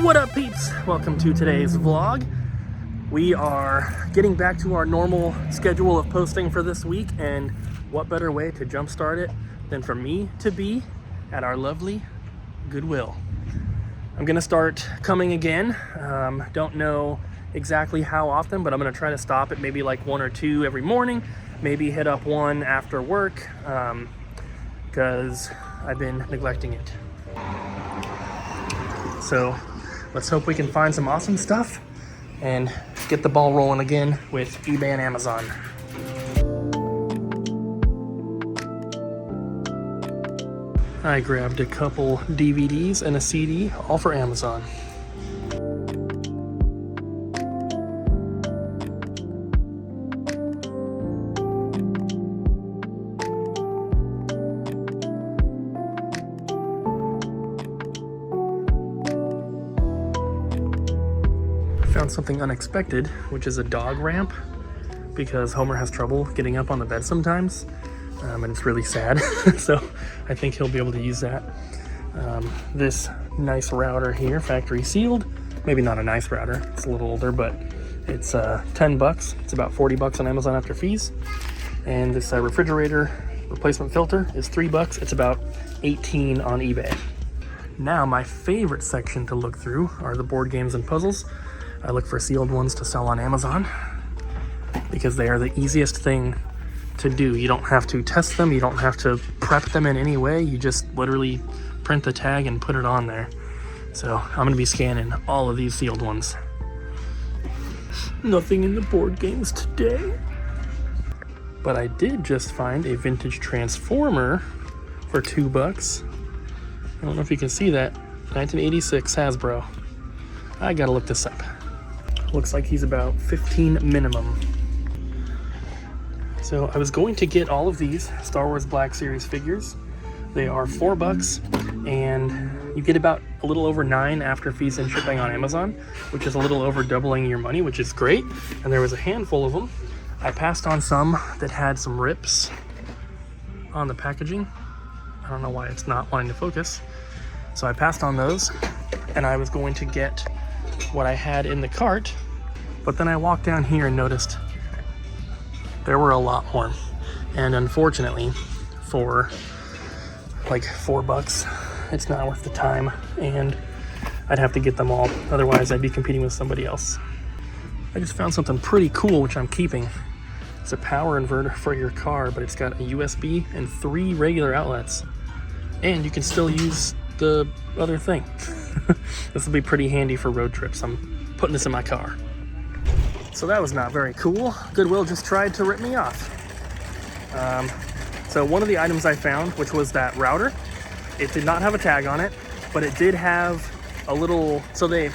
What up, peeps? Welcome to today's vlog. We are getting back to our normal schedule of posting for this week, and what better way to jumpstart it than for me to be at our lovely Goodwill. I'm gonna start coming again. Don't know exactly how often, but I'm gonna try to stop at maybe like 1 or 2 every morning, maybe hit up 1 after work, because I've been neglecting it. So let's hope we can find some awesome stuff and get the ball rolling again with eBay and Amazon. I grabbed a couple DVDs and a CD, all for Amazon. Found something unexpected, which is a dog ramp, because Homer has trouble getting up on the bed sometimes, and it's really sad. So I think he'll be able to use that. This nice router here, factory sealed. Maybe not a nice router, it's a little older, but it's 10 bucks. It's about 40 bucks on Amazon after fees. And this refrigerator replacement filter is 3 bucks. It's about 18 on eBay. Now my favorite section to look through are the board games and puzzles. I look for sealed ones to sell on Amazon because they are the easiest thing to do. You don't have to test them, you don't have to prep them in any way, you just literally print the tag and put it on there. So I'm gonna be scanning all of these sealed ones. Nothing in the board games today. But I did just find a vintage Transformer for 2 bucks. I don't know if you can see that. 1986 Hasbro. I gotta look this up. Looks like he's about 15 minimum. So I was going to get all of these Star Wars Black Series figures. They are 4 bucks, and you get about a little over 9 after fees and shipping on Amazon, which is a little over doubling your money, which is great. And there was a handful of them. I passed on some that had some rips on the packaging. I don't know why it's not wanting to focus. So I passed on those, and I was going to get what I had in the cart, but then I walked down here and noticed there were a lot more. And unfortunately, for like 4 bucks, it's not worth the time, and I'd have to get them all. Otherwise, I'd be competing with somebody else. I just found something pretty cool, which I'm keeping. It's a power inverter for your car, but it's got a USB and 3 regular outlets. And you can still use the other thing. This will be pretty handy for road trips. I'm putting this in my car. So that was not very cool. Goodwill just tried to rip me off. So one of the items I found, which was that router, it did not have a tag on it, but it did have a little, so they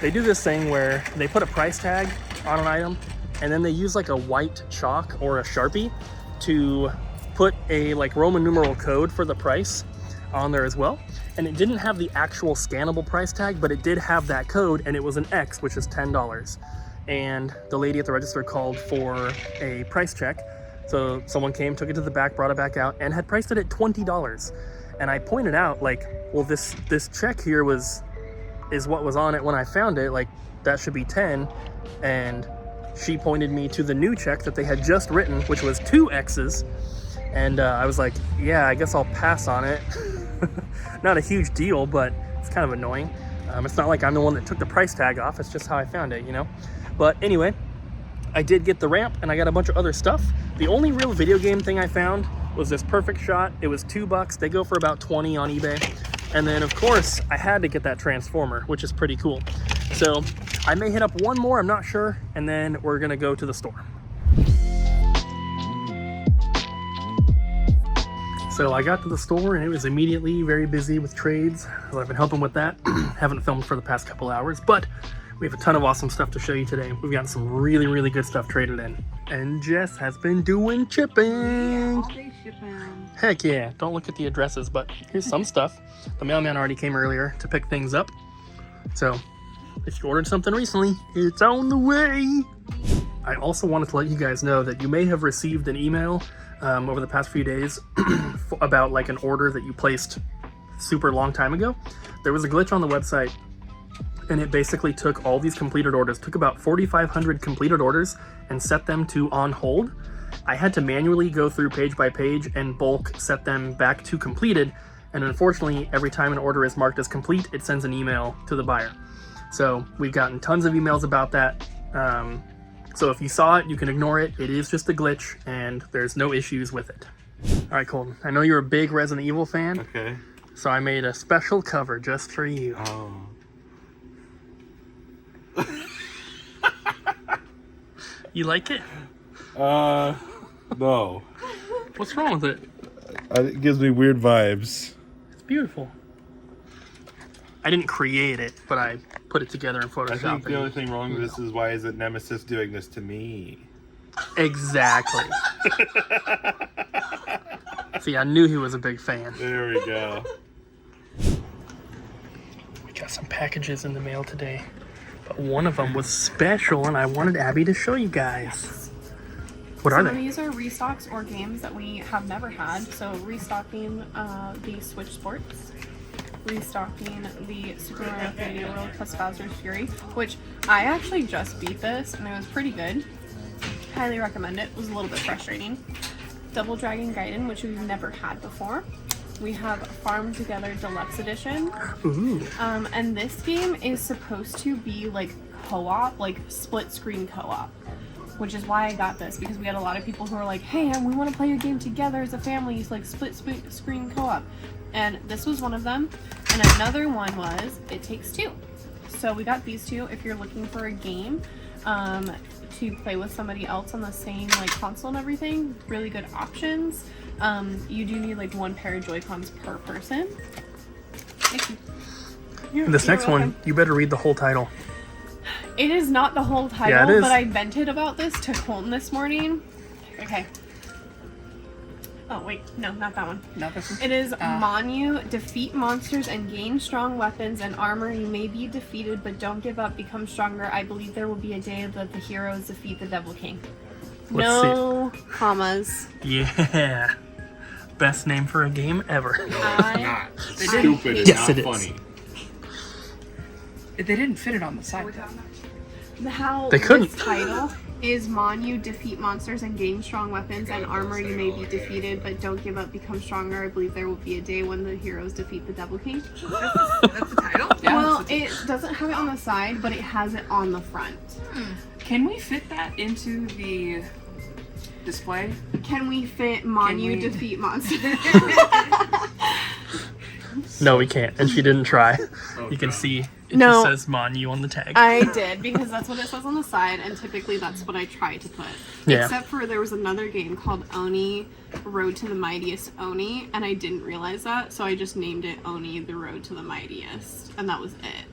do this thing where they put a price tag on an item, and then they use like a white chalk or a Sharpie to put a like Roman numeral code for the price on there as well. And it didn't have the actual scannable price tag, but it did have that code, and it was an X, which is $10. And the lady at the register called for a price check. So someone came, took it to the back, brought it back out, and had priced it at $20. And I pointed out, like, well, this check here is what was on it when I found it, like, that should be 10. And she pointed me to the new check that they had just written, which was 2 X's. And I was like, yeah, I guess I'll pass on it. Not a huge deal, but it's kind of annoying. It's not like I'm the one that took the price tag off. It's just how I found it, you know? But anyway, I did get the ramp, and I got a bunch of other stuff. The only real video game thing I found was this Perfect Shot. It was 2 bucks. They go for about 20 on eBay. And then, of course, I had to get that Transformer, which is pretty cool. So I may hit up one more, I'm not sure, and then we're gonna go to the store. So I got to the store, and it was immediately very busy with trades. So I've been helping with that. Haven't filmed for the past couple hours, but we have a ton of awesome stuff to show you today. We've got some really, really good stuff traded in. And Jess has been doing shipping. All day shipping. Heck yeah. Don't look at the addresses, but here's some stuff. The mailman already came earlier to pick things up. So if you ordered something recently, it's on the way. I also wanted to let you guys know that you may have received an email over the past few days about like an order that you placed super long time ago. There was a glitch on the website and it basically took all these completed orders, took about 4,500 completed orders and set them to on hold. I had to manually go through page by page and bulk set them back to completed, and unfortunately every time an order is marked as complete, it sends an email to the buyer. So we've gotten tons of emails about that. So if you saw it, you can ignore it. It is just a glitch and there's no issues with it. All right, Colton, I know you're a big Resident Evil fan. Okay. So I made a special cover just for you. Oh. You like it? No. What's wrong with it? It gives me weird vibes. It's beautiful. I didn't create it, but I put it together in Photoshop. I think the only thing wrong with this is, why is it Nemesis doing this to me? Exactly. See, I knew he was a big fan. There we go. We got some packages in the mail today, but one of them was special, and I wanted Abby to show you guys. What are they? Some of these are restocks or games that we have never had. So restocking the Switch Sports, restocking the Super Mario 3D World plus Bowser's Fury, which I actually just beat this and it was pretty good. Highly recommend it. It was a little bit frustrating. Double Dragon Gaiden, which we've never had before. We have Farm Together Deluxe Edition. Ooh. And this game is supposed to be like co-op, like split screen co-op, which is why I got this, because we had a lot of people who were like, hey, we want to play a game together as a family, it's like split screen co-op. And this was one of them. And another one was It Takes Two. So we got these two if you're looking for a game to play with somebody else on the same like console and everything. Really good options. You do need like one pair of Joy-Cons per person. Thank you. This next one, you better read the whole title. It is not the whole title, Yeah, it is. but I vented about this to Colton this morning. Okay. Oh, wait. No, not that one. Not this one? It is Manu, defeat monsters and gain strong weapons and armor. You may be defeated, but don't give up. Become stronger. I believe there will be a day that the heroes defeat the Devil King. Let's No commas. Yeah. Best name for a game ever. Not stupid and Yes, not it is. funny. They didn't fit it on the side, though. How They couldn't. this title is Manu, defeat monsters and gain strong weapons and armor. You may be defeated, but don't give up. Become stronger. I believe there will be a day when the heroes defeat the Devil King. That's the title? Yeah. Well, it doesn't have it on the side, but it has it on the front. Can we fit that into the display? Can we fit Manu, we- defeat monsters? No, we can't. And she didn't try. You can see it No. just says Monu on the tag. I did, because that's what it says on the side, and typically that's what I try to put. Yeah. Except for there was another game called Oni, Road to the Mightiest Oni, and I didn't realize that, so I just named it Oni, the Road to the Mightiest, and that was it.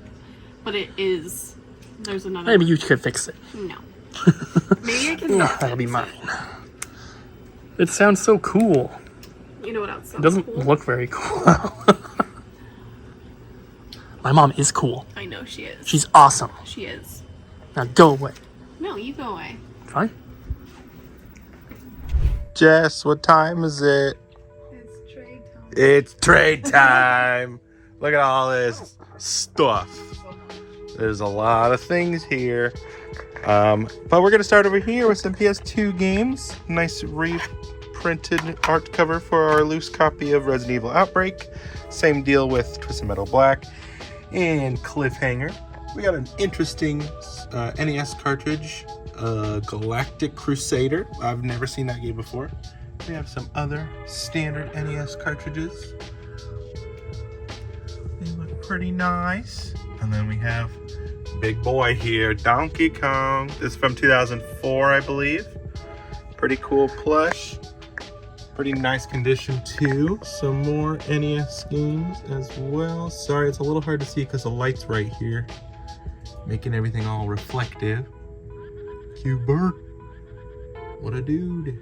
But it is, there's another Maybe you could fix it. No. Maybe I can not That'll be fix mine. it. It sounds so cool. You know what else It sounds doesn't cool? look very cool. My mom is cool. I know she is. She's awesome. She is. Now go away. No, you go away. Fine. Jess, what time is it? It's trade time. It's trade time. Look at all this stuff. There's a lot of things here. But we're going to start over here with some PS2 games. Nice reprinted art cover for our loose copy of Resident Evil Outbreak. Same deal with Twisted Metal Black and Cliffhanger. We got an interesting NES cartridge, Galactic Crusader. I've never seen that game before. We have some other standard NES cartridges. They look pretty nice. And then we have big boy here, Donkey Kong. This is from 2004, I believe. Pretty cool plush. Pretty nice condition too. Some more NES games as well. Sorry, it's a little hard to see because the light's right here, making everything all reflective. Cute bird. What a dude.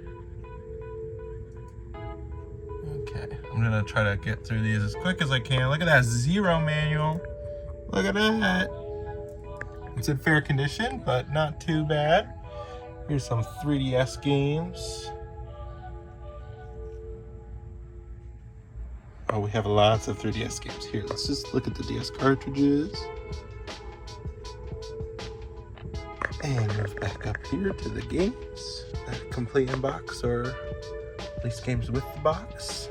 Okay, I'm gonna try to get through these as quick as I can. Look at that Zero manual. Look at that. It's in fair condition, but not too bad. Here's some 3DS games. Oh, we have lots of 3DS games here. Let's just look at the DS cartridges. And move back up here to the games. That complete in box, or at least games with the box.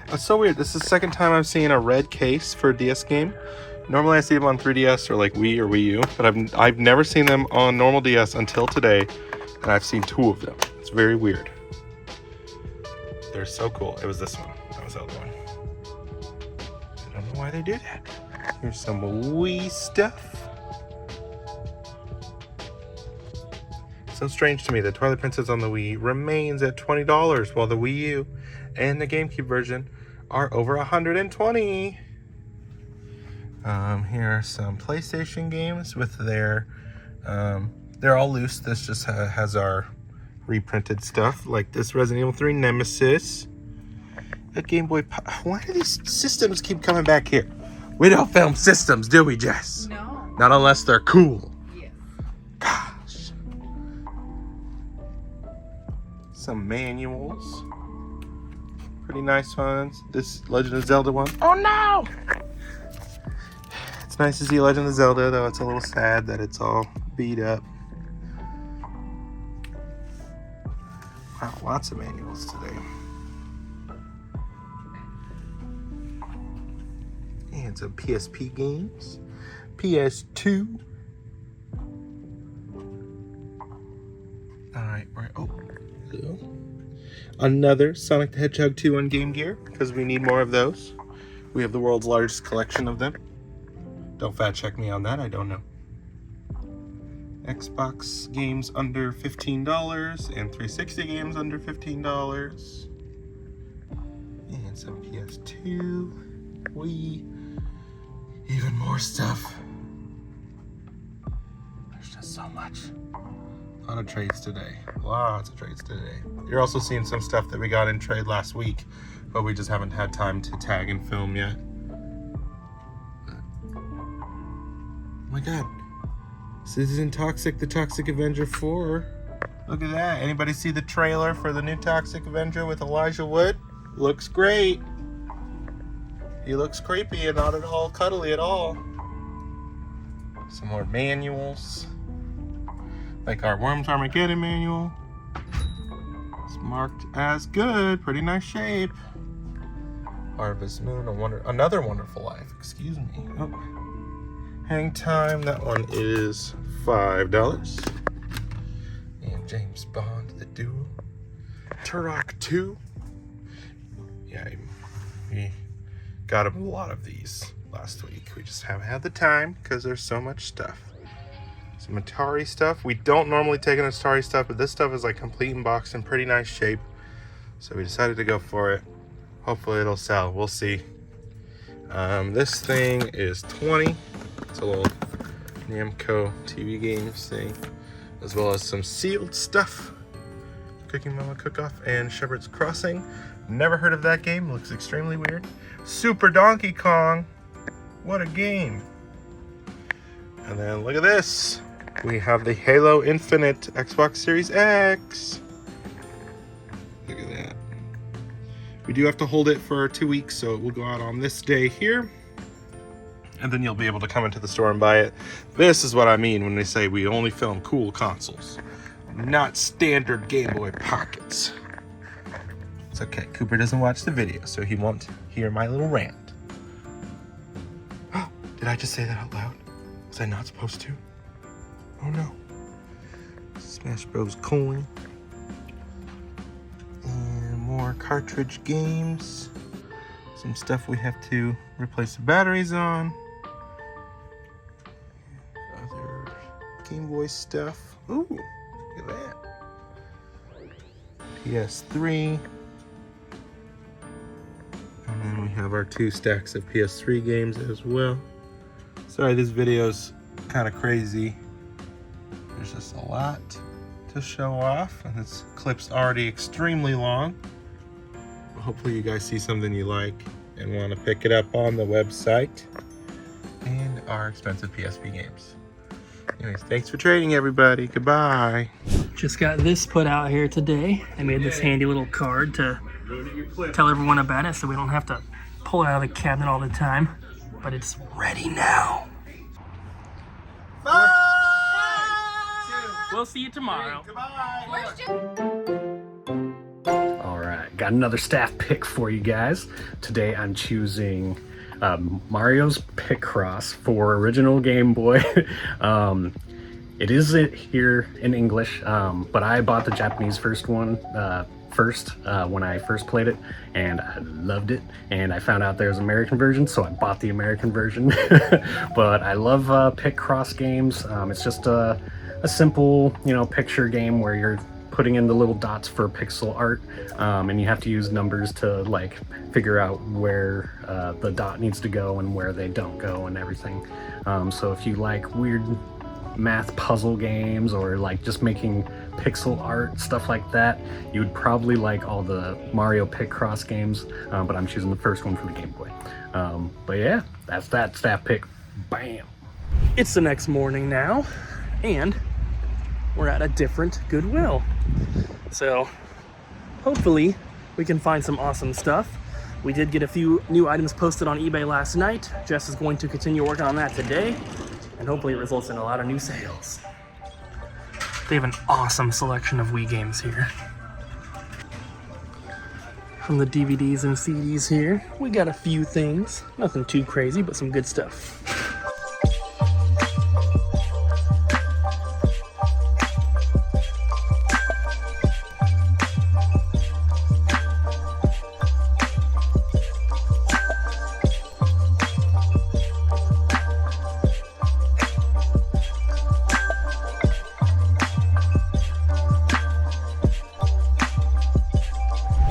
That's so weird. This is the second time I've seen a red case for a DS game. Normally I see them on 3DS or like Wii or Wii U, but I've never seen them on normal DS until today, and I've seen 2 of them. It's very weird. They're so cool. It was this one. That was the other one. I don't know why they do that. Here's some Wii stuff. So strange to me that Twilight Princess on the Wii remains at $20 while the Wii U and the GameCube version are over $120. Here are some PlayStation games with their, they're all loose. This just has our reprinted stuff, like this Resident Evil 3 Nemesis, a Game Boy. Why do these systems keep coming back here? We don't film systems, do we, Jess? No. Not unless they're cool. Yes. Gosh. Some manuals. Pretty nice ones. This Legend of Zelda one. Oh no! It's nice to see Legend of Zelda, though it's a little sad that it's all beat up. Wow, lots of manuals today. And some PSP games. PS2. Alright, right. Oh, hello. Another Sonic the Hedgehog 2 on Game Gear, because we need more of those. We have the world's largest collection of them. Don't fact check me on that, I don't know. Xbox games under $15 and 360 games under $15. And some PS2, Wii, even more stuff. There's just so much. A lot of trades today. Lots of trades today. You're also seeing some stuff that we got in trade last week, but we just haven't had time to tag and film yet. Oh my god. Citizen Toxic, the Toxic Avenger 4. Look at that. Anybody see the trailer for the new Toxic Avenger with Elijah Wood? Looks great. He looks creepy and not at all cuddly at all. Some more manuals. Like our Worms Armageddon manual. It's marked as good. Pretty nice shape. Harvest Moon, another Wonderful Life. Excuse me. Oh. Hang Time, that one is $5. And James Bond, The Duel. Turok 2. Yeah, we got a lot of these last week. We just haven't had the time because there's so much stuff. Some Atari stuff. We don't normally take an Atari stuff, but this stuff is like complete in box in pretty nice shape. So we decided to go for it. Hopefully it'll sell. We'll see. This thing is $20. It's a little Namco TV games thing, as well as some sealed stuff. Cooking Mama Cook-Off and Shepherd's Crossing. Never heard of that game. Looks extremely weird. Super Donkey Kong. What a game. And then look at this. We have the Halo Infinite Xbox Series X. Look at that. We do have to hold it for 2 weeks, so it will go out on this day here. And then you'll be able to come into the store and buy it. This is what I mean when they say we only film cool consoles, not standard Game Boy Pockets. It's okay, Cooper doesn't watch the video, so he won't hear my little rant. Oh, did I just say that out loud? Was I not supposed to? Oh no. Smash Bros. Coin. And more cartridge games. Some stuff we have to replace the batteries on. Other Game Boy stuff. Ooh, look at that. PS3. And then we have our 2 stacks of PS3 games as well. Sorry, this video's kind of crazy. There's just a lot to show off, and this clip's already extremely long. Hopefully you guys see something you like and want to pick it up on the website and our expensive PSP games. Anyways, thanks for trading, everybody. Goodbye. Just got this put out here today. I made this handy little card to tell everyone about it so we don't have to pull it out of the cabinet all the time. But it's ready now. 5, We'll see you tomorrow. Alright, got another staff pick for you guys. Today I'm choosing Mario's Picross for original Game Boy. It is here in English, but I bought the Japanese first one when I first played it, and I loved it. And I found out there's an American version, so I bought the American version. But I love Picross games. It's just a simple, picture game where you're putting in the little dots for pixel art, and you have to use numbers to like figure out where the dot needs to go and where they don't go and everything. So if you like weird math puzzle games or like just making pixel art, stuff like that, you would probably like all the Mario Picross games, but I'm choosing the first one for the Game Boy. But yeah, that's that staff pick. Bam! It's the next morning now, and we're at a different Goodwill. So hopefully we can find some awesome stuff. We did get a few new items posted on eBay last night. Jess is going to continue working on that today, and hopefully it results in a lot of new sales. They have an awesome selection of Wii games here. From the DVDs and CDs here, we got a few things. Nothing too crazy, but some good stuff.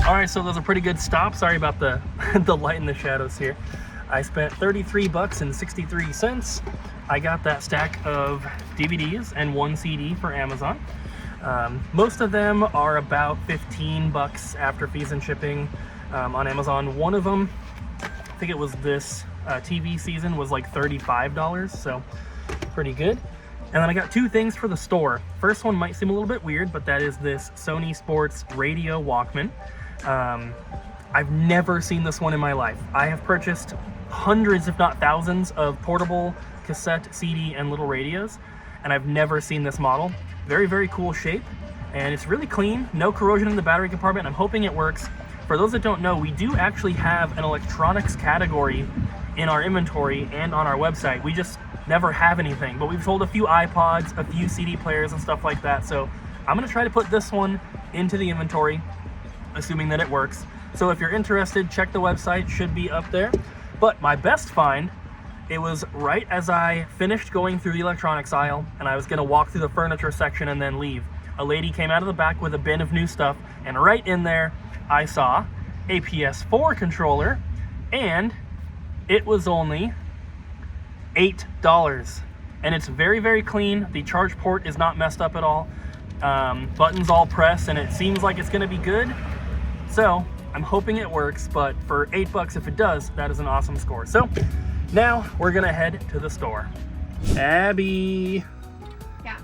Alright, so those are pretty good stops. Sorry about the the light and the shadows here. I spent $33.63. I got that stack of DVDs and one CD for Amazon. Most of them are about $15 after fees and shipping on Amazon. One of them, I think it was this TV season, was like $35, so pretty good. And then I got two things for the store. First one might seem a little bit weird, but that is this Sony Sports Radio Walkman. I've never seen this one in my life. I have purchased hundreds, if not thousands, of portable cassette, CD, and little radios, and I've never seen this model. Very, very cool shape, and it's really clean. No corrosion in the battery compartment. I'm hoping it works. For those that don't know, we do actually have an electronics category in our inventory and on our website. We just never have anything, but we've sold a few iPods, a few CD players, and stuff like that. So I'm gonna try to put this one into the inventory, assuming that it works. So if you're interested, check the website, should be up there. But my best find, it was right as I finished going through the electronics aisle and I was gonna walk through the furniture section and then leave. A lady came out of the back with a bin of new stuff, and right in there, I saw a PS4 controller, and it was only $8. And it's very, very clean. The charge port is not messed up at all. Buttons all pressed, and it seems like it's gonna be good. So I'm hoping it works, but for $8, if it does, that is an awesome score. So now we're gonna head to the store. Abby. Yeah.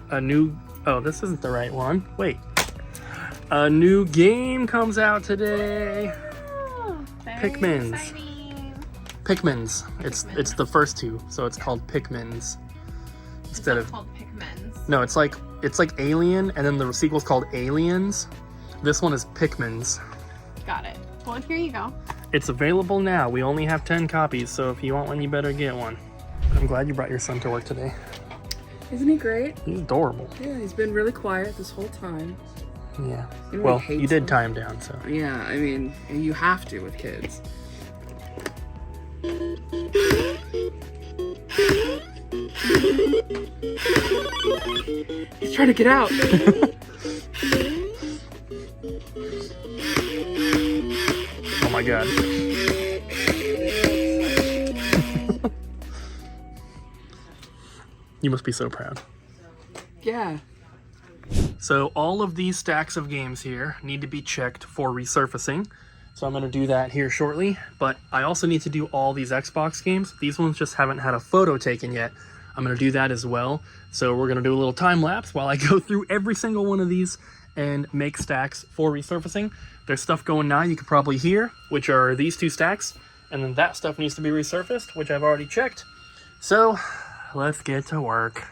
Oh, this isn't the right one. Wait. A new game comes out today. Oh, very Pikmin's. exciting. Pikmin's. It's the first two, so it's called Pikmin's. Instead It's of called Pikmin's. no, it's like Alien, and then the sequel's called Aliens. This one is Pikmin's. Got it. Well, here you go. It's available now. We only have 10 copies, so if you want one, you better get one. I'm glad you brought your son to work today. Isn't he great? He's adorable. Yeah, he's been really quiet this whole time. Yeah. Everyone Well, hates you did him. tie him down, so. Yeah, I mean, you have to with kids. He's trying to get out. Oh my god. You must be so proud. Yeah. So all of these stacks of games here need to be checked for resurfacing. So I'm going to do that here shortly, but I also need to do all these Xbox games. These ones just haven't had a photo taken yet. I'm going to do that as well. So we're going to do a little time lapse while I go through every single one of these and make stacks for resurfacing. There's stuff going now you could probably hear, which are these 2 stacks, and then that stuff needs to be resurfaced, which I've already checked. So let's get to work.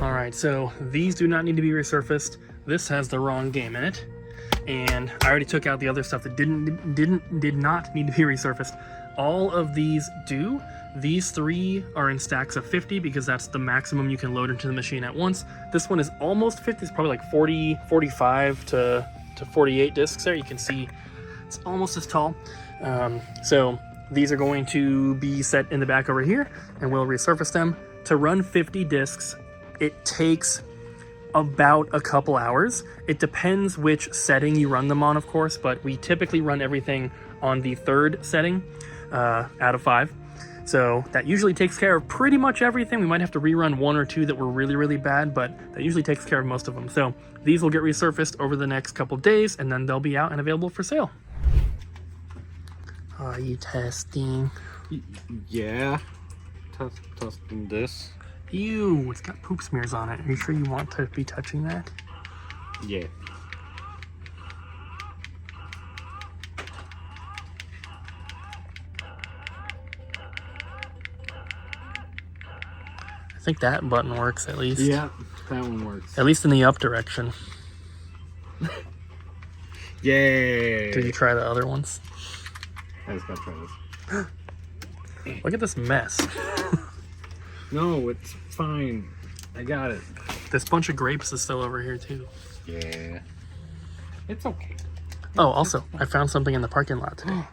Alright, so these do not need to be resurfaced. This has the wrong game in it. And I already took out the other stuff that did not need to be resurfaced. All of these do. These 3 are in stacks of 50 because that's the maximum you can load into the machine at once. This one is almost 50. It's probably like 40, 45 to 48 discs there. You can see it's almost as tall. So these are going to be set in the back over here, and we'll resurface them. To run 50 discs, it takes about a couple hours. It depends which setting you run them on, of course, but we typically run everything on the 3rd setting out of 5. So that usually takes care of pretty much everything. We might have to rerun 1 or 2 that were really, really bad, but that usually takes care of most of them. So these will get resurfaced over the next couple of days, and then they'll be out and available for sale. Are you testing? Yeah. Testing this. Ew, it's got poop smears on it. Are you sure you want to be touching that? Yeah. I think that button works at least. Yeah, that one works. At least in the up direction. Yay! Did you try the other ones? I just gotta try this. Look at this mess. No, it's fine. I got it. This bunch of grapes is still over here too. Yeah. It's okay. Oh, also, I found something in the parking lot today.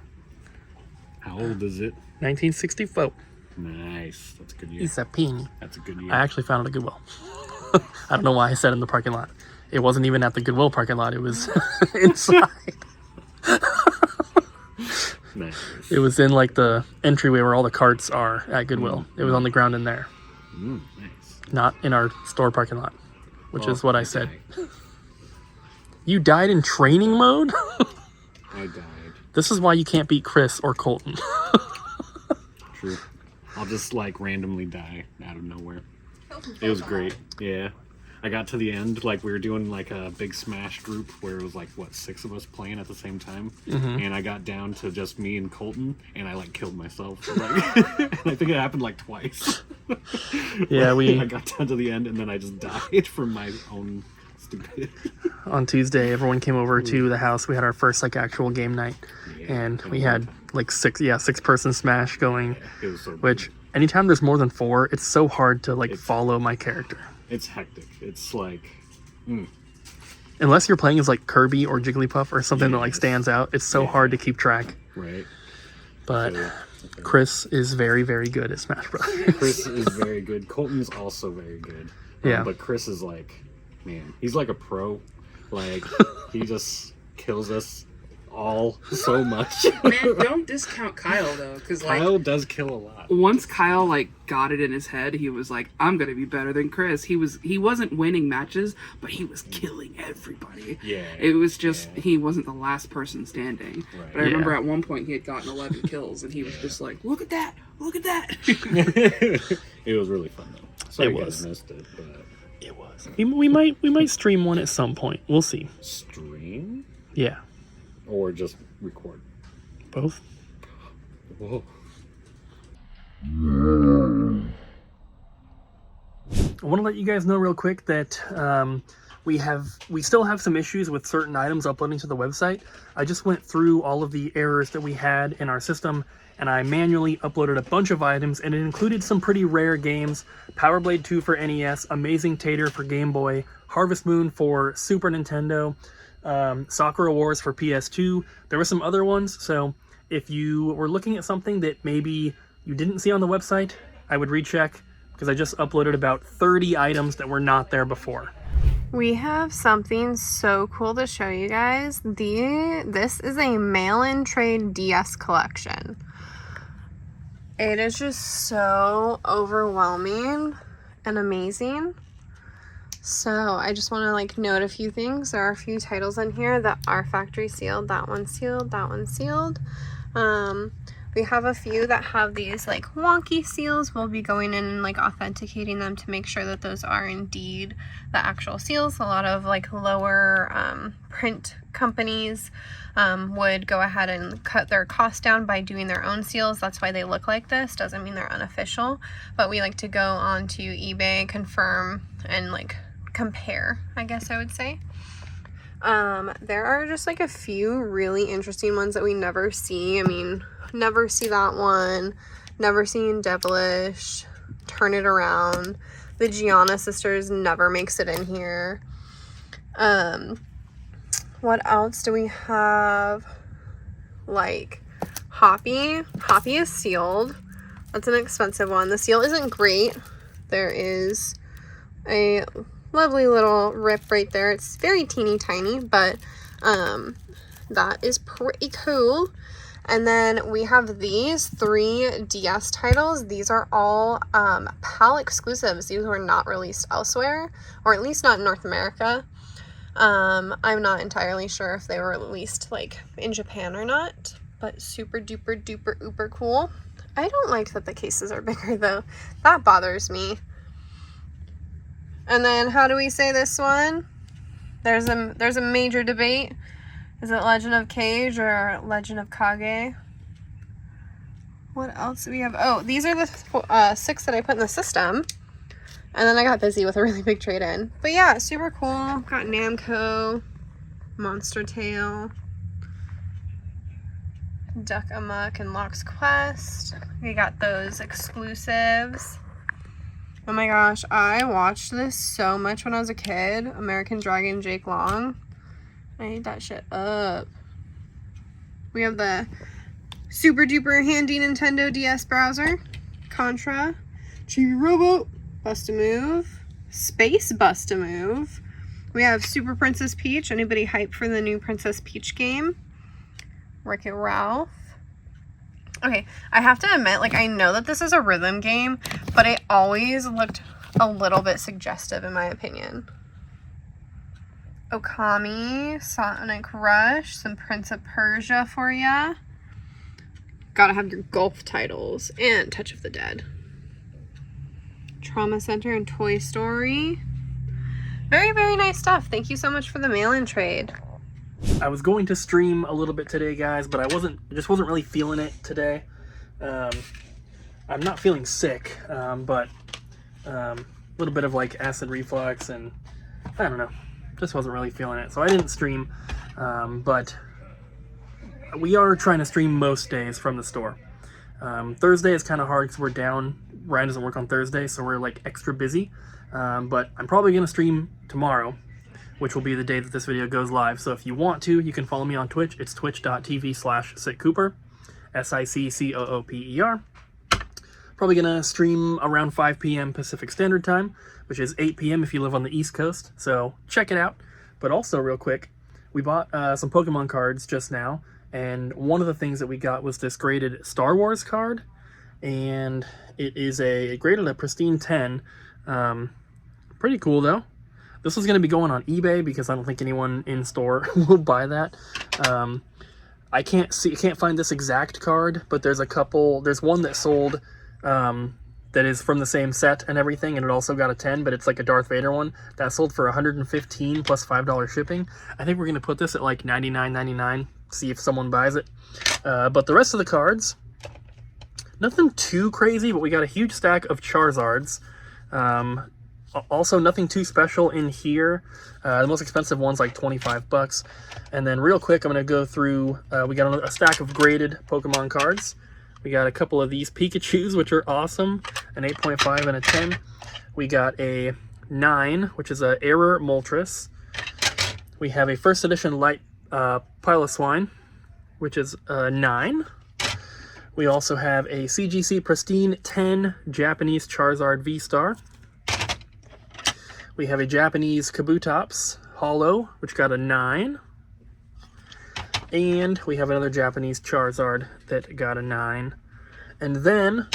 How old is it? 1964. Nice. That's a good year. It's a pin. That's a good year. I actually found it at Goodwill. I don't know why I said in the parking lot. It wasn't even at the Goodwill parking lot. It was inside. Nice. It was in like the entryway where all the carts are at Goodwill. It was on the ground in there. Nice. Not in our store parking lot, which is what I said. Died. You died in training mode? I died. This is why you can't beat Chris or Colton. True. I'll just like randomly die out of nowhere. It was great. Yeah. I got to the end, like we were doing like a big smash group where it was like, what, 6 of us playing at the same time? And I got down to just me and Colton, and I like killed myself. Like, and I think it happened like twice. Yeah, I got down to the end and then I just died from my own stupidity. On Tuesday, everyone came over to the house. We had our first like actual game night, and we had like 6-person smash going. It was so which anytime there's more than 4, it's so hard to like follow my character. It's hectic. It's like, unless you're playing as like Kirby or Jigglypuff or something that like stands out, it's so hard to keep track. Right. But Chris is very, very good at Smash Bros. Chris is very good. Colton's also very good. Yeah. But Chris is like, man, he's like a pro. Like, he just kills us all so much. Man, don't discount Kyle though, because like Kyle does kill a lot. once Kyle like got it in his head, he was like, I'm gonna be better than Chris. He wasn't winning matches, but he was killing everybody. Yeah. It was just he wasn't the last person standing. Right. But I remember at one point he had gotten 11 kills, and he was just like, look at that, look at that. It was really fun though. So It you guys was. missed it, but It was. We might stream one at some point. We'll see. stream Yeah, or just record. both. Whoa. I want to let you guys know real quick that we still have some issues with certain items uploading to the website. I just went through all of the errors that we had in our system, and I manually uploaded a bunch of items, and it included some pretty rare games: Power Blade 2 for NES, Amazing Tater for Game Boy, Harvest Moon for Super Nintendo, Sakura Wars for PS2. There were some other ones, so if you were looking at something that maybe you didn't see on the website, I would recheck, because I just uploaded about 30 items that were not there before. We have something so cool to show you guys. This is a mail-in trade DS collection. It is just so overwhelming and amazing. So I just want to like note a few things. There are a few titles in here that are factory sealed. That one's sealed, that one's sealed. We have a few that have these like wonky seals. We'll be going in and like authenticating them to make sure that those are indeed the actual seals. A lot of like lower print companies would go ahead and cut their cost down by doing their own seals. That's why they look like this. Doesn't mean they're unofficial, but we like to go onto eBay, confirm, and like compare, I guess I would say. There are just like a few really interesting ones that we never see. I mean, never see that one, never seen Devilish, Turn It Around. The Gianna Sisters never makes it in here. What else do we have? Like Hoppy. Hoppy is sealed. That's an expensive one. The seal isn't great. There is a lovely little rip right there. It's very teeny tiny, but that is pretty cool. And then we have these 3 DS titles. These are all PAL exclusives. These were not released elsewhere, or at least not in North America. I'm not entirely sure if they were released like in Japan or not, but super duper duper uber cool. I don't like that the cases are bigger though. That bothers me. And then how do we say this one? There's a major debate. Is it Legend of Cage or Legend of Kage? What else do we have? Oh, these are the 6 that I put in the system. And then I got busy with a really big trade-in. But yeah, super cool. Got Namco, Monster Tail, Duck Amuck, and Lock's Quest. We got those exclusives. Oh my gosh, I watched this so much when I was a kid. American Dragon Jake Long. I ate that shit up. We have the super duper handy Nintendo DS browser, Contra, Chibi Robo, Bust-A-Move, Space Bust-A-Move. We have Super Princess Peach. Anybody hyped for the new Princess Peach game? Wreck-It Ralph. Okay, I have to admit, like, I know that this is a rhythm game, but it always looked a little bit suggestive in my opinion. Okami, Sonic Rush, some Prince of Persia for ya. Gotta have your golf titles, and Touch of the Dead. Trauma Center and Toy Story. Very, very nice stuff. Thank you so much for the mail-in trade. I was going to stream a little bit today, guys, but I just wasn't really feeling it today. I'm not feeling sick, but a little bit of like acid reflux, and I don't know, just wasn't really feeling it, so I didn't stream. But we are trying to stream most days from the store. Thursday is kind of hard because we're down. Ryan doesn't work on Thursday, so we're like extra busy. But I'm probably gonna stream tomorrow, which will be the day that this video goes live. So if you want to, you can follow me on Twitch. It's twitch.tv/SickCooper, SickCooper. Probably gonna stream around 5 p.m. Pacific Standard Time, which is 8 p.m. if you live on the East Coast. So check it out. But also real quick, we bought some Pokemon cards just now, and one of the things that we got was this graded Star Wars card, and it is graded a pristine 10. Pretty cool though. This is going to be going on eBay because I don't think anyone in store will buy that. I can't find this exact card, but there's one that sold that is from the same set and everything, and it also got a 10, but it's like a Darth Vader one that sold for $115 plus $5 shipping. I think we're going to put this at like $99.99, see if someone buys it. But the rest of the cards, nothing too crazy, but we got a huge stack of Charizards. Also nothing too special in here. The most expensive one's like $25. And then real quick, I'm going to go through, we got a stack of graded Pokemon cards. We got a couple of these Pikachus, which are awesome, an 8.5 and a 10. We got a 9, which is a Error Moltres. We have a first edition Light Piloswine, which is a 9. We also have a CGC Pristine 10 Japanese Charizard V-Star. We have a Japanese Kabutops Hollow, which got a 9. And we have another Japanese Charizard that got a 9. And then,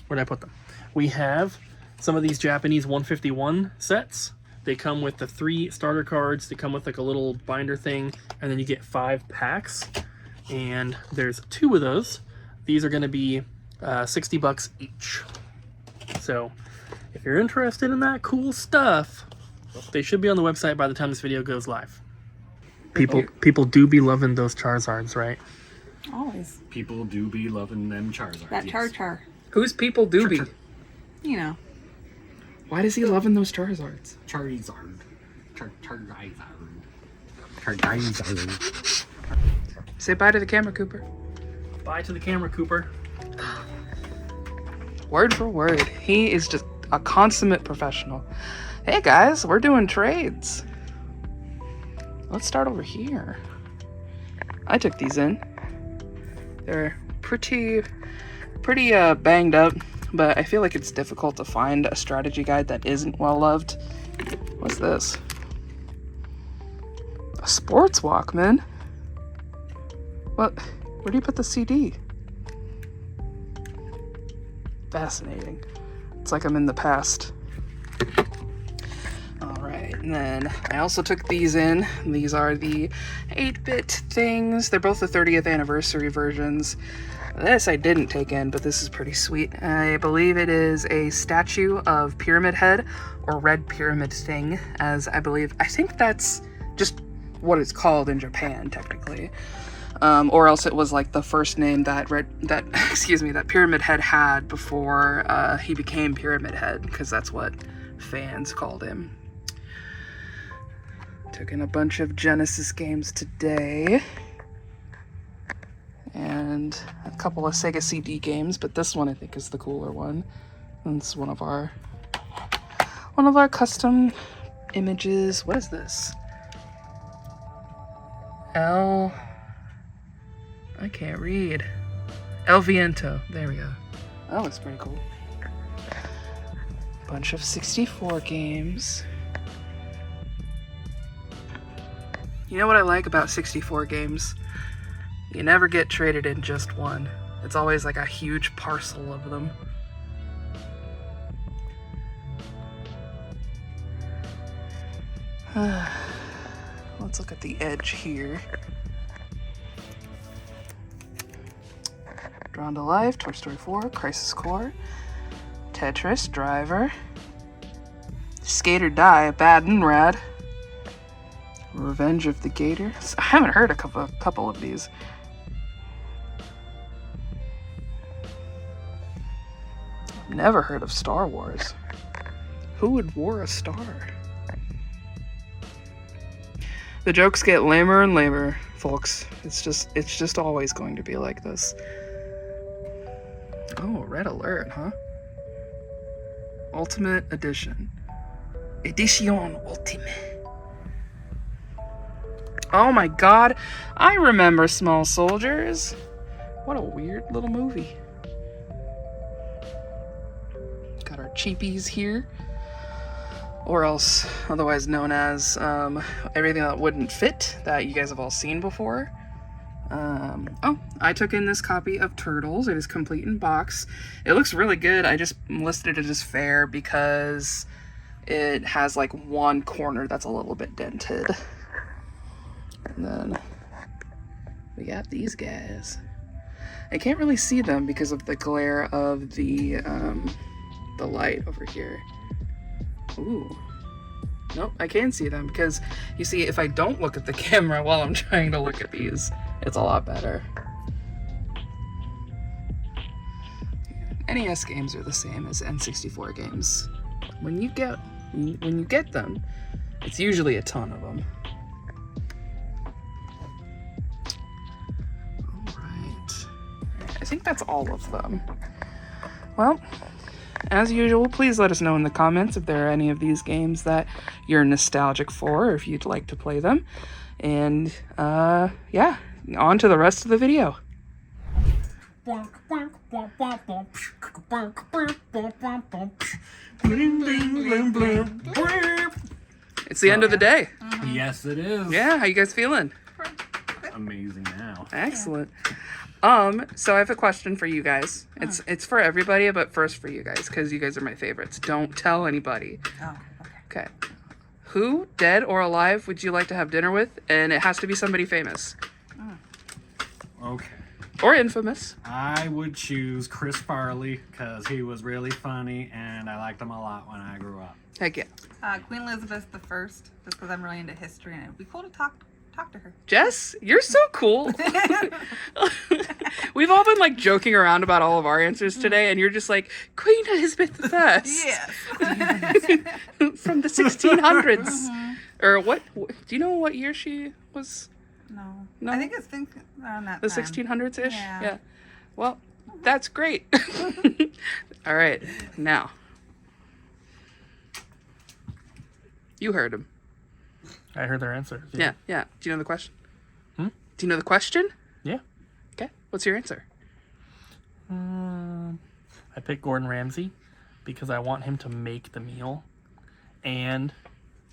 where did I put them? We have some of these Japanese 151 sets. They come with the 3 starter cards. They come with like a little binder thing, and then you get 5 packs. And there's 2 of those. These are going to be $60 each. So if you're interested in that cool stuff, they should be on the website by the time this video goes live. People do be loving those Charizards, right? Always. People do be loving them Charizards. That Char. Who's people doobie? You know. Why does he loving those Charizards? Charizard. Charizard. Say bye to the camera, Cooper. Bye to the camera, Cooper. Word for word. He is just a consummate professional. Hey guys, we're doing trades. Let's start over here. I took these in. They're pretty banged up, but I feel like it's difficult to find a strategy guide that isn't well loved. What's this? A sports Walkman? What? Where do you put the CD? Fascinating. It's like I'm in the past. Alright, and then I also took these in. These are the 8-bit things. They're both the 30th anniversary versions. This I didn't take in, but this is pretty sweet. I believe it is a statue of Pyramid Head, or Red Pyramid Thing, as I think that's just what it's called in Japan, technically. Or else it was like the first name that Pyramid Head had before he became Pyramid Head, because that's what fans called him. Took in a bunch of Genesis games today, and a couple of Sega CD games, but this one I think is the cooler one. And it's one of our custom images. What is this? I can't read. El Viento. There we go. That looks pretty cool. Bunch of 64 games. You know what I like about 64 games? You never get traded in just one. It's always like a huge parcel of them. Let's look at the edge here. Drawn to Life, Toy Story 4, Crisis Core, Tetris, Driver, Skate or Die, Bad and Rad, Revenge of the Gator. I haven't heard a couple of these. Never heard of Star Wars. Who would war a star? The jokes get lamer and lamer, folks. It's just always going to be like this. Oh, Red Alert, huh? Ultimate Edition. Edition Ultimate. Oh my god, I remember Small Soldiers. What a weird little movie. Got our cheapies here. Or else, otherwise known as everything that wouldn't fit, that you guys have all seen before. Oh, I took in this copy of Turtles. It is complete in box. It looks really good. I just listed it as fair because it has like one corner that's a little bit dented. And then we got these guys. I can't really see them because of the glare of the light over here. Ooh. Nope, I can see them because, you see, if I don't look at the camera while I'm trying to look at these, it's a lot better. NES games are the same as N64 games. When you get them, it's usually a ton of them. Alright. I think that's all of them. Well, as usual, please let us know in the comments if there are any of these games that you're nostalgic for, or if you'd like to play them. And, yeah, on to the rest of the video. Bonk, bonk. It's the end of the day. Yes, it is. Yeah, how you guys feeling? Amazing now. Excellent. So I have a question for you guys. It's for everybody, but first for you guys, because you guys are my favorites. Don't tell anybody. Oh, okay. Okay. Who, dead or alive, would you like to have dinner with? And it has to be somebody famous. Okay. Or infamous. I would choose Chris Farley because he was really funny and I liked him a lot when I grew up. Heck yeah. Queen Elizabeth I, just because I'm really into history and it'd be cool to talk to her. Jess, you're so cool. We've all been like joking around about all of our answers today, and you're just like, Queen Elizabeth I. Yes. From the 1600s. Or what? Do you know what year she was? No. No? I think it's been around that The time. 1600s-ish? Yeah. Well, that's great. All right, now. You heard him. I heard their answer. Yeah. Do you know the question? Hmm? Do you know the question? Yeah. Okay. What's your answer? I picked Gordon Ramsay because I want him to make the meal, and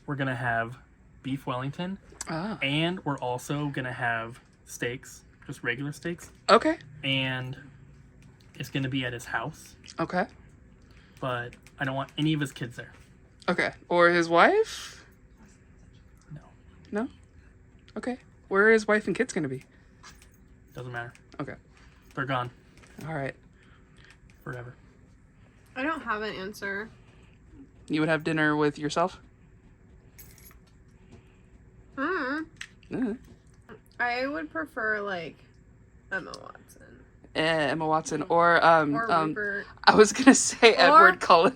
we're gonna have beef Wellington, and we're also gonna have steaks, just regular steaks, Okay. and it's gonna be at his house, Okay. but I don't want any of his kids there. Okay. Or his wife? No, No? Okay. Where are his wife and kids gonna be? doesn't matter. Okay. They're gone All right. forever. I don't have an answer. You would have dinner with yourself? I would prefer like Emma Watson Emma Watson or or I was gonna say Edward Cullen.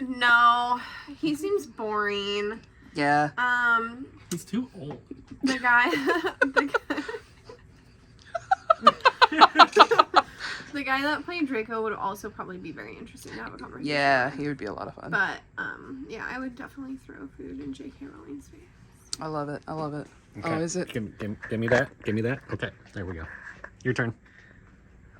no, he seems boring. Yeah. He's too old. The guy, the guy that played Draco would also probably be very interesting to have a conversation. Yeah, he would be a lot of fun. But yeah, I would definitely throw food in J.K. Rowling's face. I love it. Okay. Oh, is it? Give me that. Give me that. Okay, there we go. Your turn.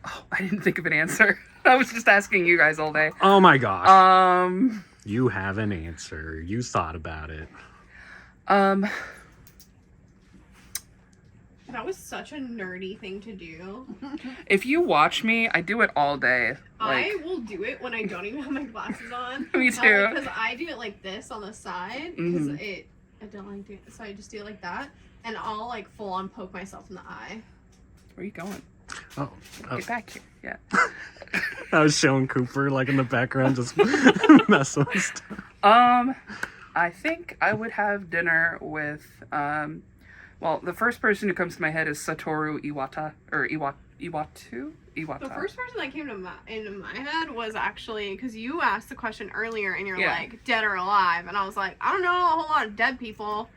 Oh, I didn't think of an answer. I was just asking you guys all day. Oh my gosh. Um, You have an answer. You thought about it. That was such a nerdy thing to do. If you watch me, I do it all day. Like, I will do it when I don't even have my glasses on. Me too. Because I do it like this on the side. Because I don't like doing it. So I just do it like that. And I'll like full on poke myself in the eye. where are you going? Oh, Get back here. Yeah. I was showing Cooper like in the background, just messing with stuff. I think I would have dinner with, well, the first person who comes to my head is Satoru Iwata, or Iwata. The first person that came to into my head was actually, because you asked the question earlier and you're Yeah. like, dead or alive. And I was like, I don't know a whole lot of dead people.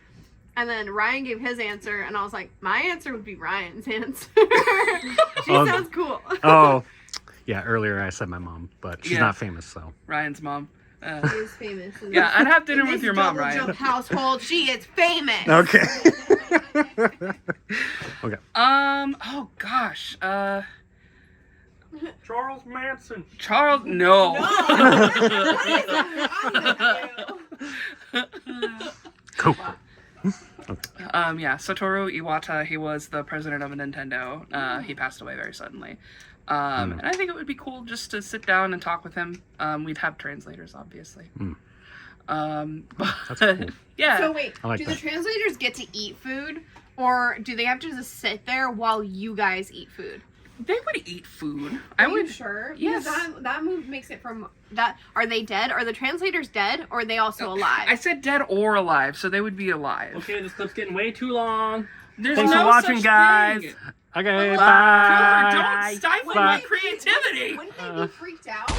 And then Ryan gave his answer, and I was like, my answer would be Ryan's answer. She sounds cool. Oh, yeah. Earlier I said my mom, but she's Yeah. not famous, so. Ryan's mom. She is famous. Yeah, I'd have dinner in with this your mom, double Ryan. jump household, she is famous. Okay. Okay. Oh gosh. Charles Manson. Charles. No. Cooper. Yeah, Satoru Iwata, he was the president of Nintendo. He passed away very suddenly. And I think it would be cool just to sit down and talk with him. We'd have translators, obviously. That's cool. Yeah. So wait, I like do that. the translators get to eat food? Or do they have to just sit there while you guys eat food? They would eat food. Are you sure? Yes. Because that move makes it from that. Are they dead? Are the translators dead? Or are they also alive? I said dead or alive, so they would be alive. Okay, this clip's getting way too long. There's Thanks no for watching, such guys. thing. Okay, Cooper, bye. don't stifle Bye. my creativity. Wouldn't they be freaked out?